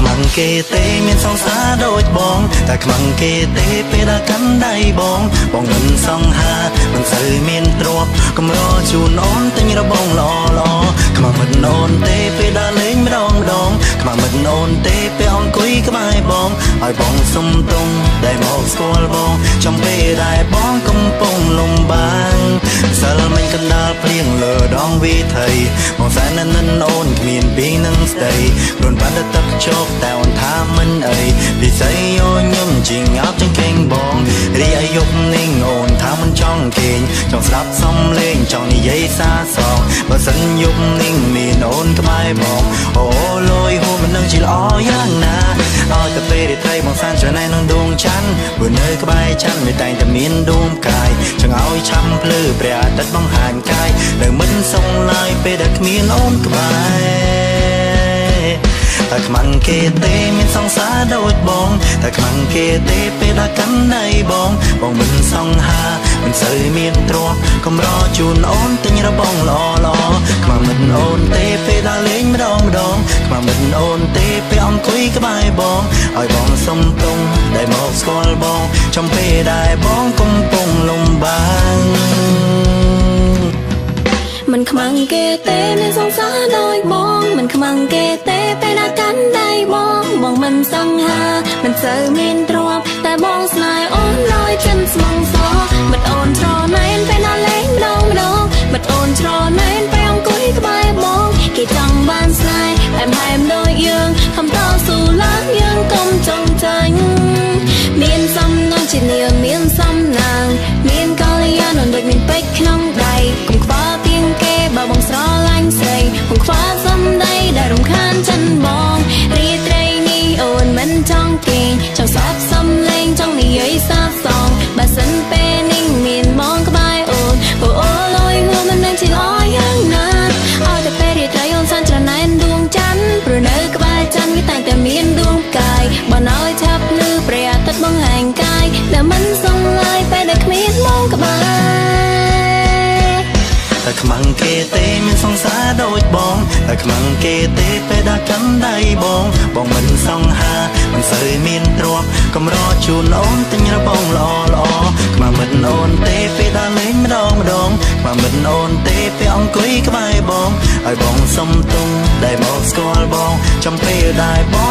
ខ្មាំងគេទេមានសង្សារដូចបងតែខ្មាំងគេទេពេលដែលកាន់ដៃបងមិនសង្ហាមិនសូវមានទ្រព្យកម្រជូនអូនទិញរបងល្អល្អខ្មាំងមិនអូនទេពេលដែលលេងម្ដងខ្មាំងមិនអូនទេពេលអង្គុយក្បែរបងឲ្យបងសុំតុងដែលមកស្គាល់បងចំពេលដែលបងកំពុងលំបាំងសិលមិញកណ្ដាលព្រៀងលើដងវិថីបងសែននិនអូនគ្មានពីនឹងស្ដីខ្លួនបានតែទឹកជោគតែអូនថាមិនអីពិស័យយោញឹមជាងអប់ជាងគេងបងរីឯយប់នេះអូនថាមិនចង់គេងចង់ស្ដាប់សំឡេងចង់និយាយសាសងបើសិនយប់នេះមានអូនក្បែរបងអូលយហូរមិននឹងជាល្អយ៉ាងណាឲ្យតែពេលរាត្រីបងសានច្រណែននឹងដួងច័ន្ទព្រោះនៅក្បែរច័ន្ទមិនតែងតែមានដួងផ្កាយចង់ឲ្យឆាំភ្លឺព្រះអាទិត្យបង្ហាញកាយនៅមិនសងឡើយពេលដែលគ្មានអូនក្បែរតែខ្មាំងគេទេមានសង្សារដូចបងតែខ្មាំងគេទេពេលដែលកាន់ដៃបងមិនសង្ហាមិនសូវមានទ្រព្យកម្រជូនអូនទិញរបងល្អល្អខ្មាំងមិនអូនទេពេលដែលលេងម្ដងខ្មាំងមិនអូនទេពេលអង្គុយក្បែរបងឲ្យបងសុំតុងដែលមកស្គាល់បងចំពេលដែលបងកំពុងលំបាំងមិនខ្មាំងគេទេមានសង្សារដោយបងមិនខ្មាំងគេទេពេលដែលកាន់ដៃបងមិនសង្ហាមិនសូវមានទ្រព្យតែបងស្នេហ៍អូនដោយចិនស្មងសមិនអូនច្រណែនពេលណាលេងម្ដងមិនអូនច្រណែនពេលអង្គុយក្បែរបងគេចង់បានស្នេហ៍ហែមដូចយើងខំតស៊ូឡើងយើងកុំចង់ចាញ់មានសំណាងជានាមមានសំណាងមានកល្យាណនដូចមានពេជ្រក្នុងដៃកុំខ្វល់ទៀងគេបើបងស្រឡាញ់ស្រីកុំខ្វល់សំដីដែលរំខានចិនបងរាត្រីនេះអូនមិនចង់គេងចង់សបសំលេងចង់និយាយសាសងបើសិនពេលនេះមានមកក្បែរអូនអូលយហួរមិននឹងជាល្អយ៉ាងណាឲ្យតែពេលរាត្រីអូនសានច្រណែនដួងច័ន្ទព្រោះនៅក្បែរច័ន្ទវាតែងតែមានដួងផ្កាយបើឲ្យឆាប់ភ្លឺព្រះអាទិត្យបង្ហាញកាយដែលមិនសងឡើយពេលដែលគ្មានមកក្បែរតែខ្មាំងគេទេមានសង្សារដូចបងតែខ្មាំងគេទេពេលដែលកាន់ដៃបងមិនសង្ហាមិនសូវមានទ្រព្យកម្រជូនអូនទិញរបងល្អល្អខ្មាំងមិនអូនទេពេលដែលលេងម្ដងខ្មាំងមិនអូនទេពេលអង្គុយក្បែរបងឲ្យបងសុំតុងដែលមកស្គាល់បងចំពេលដែលបង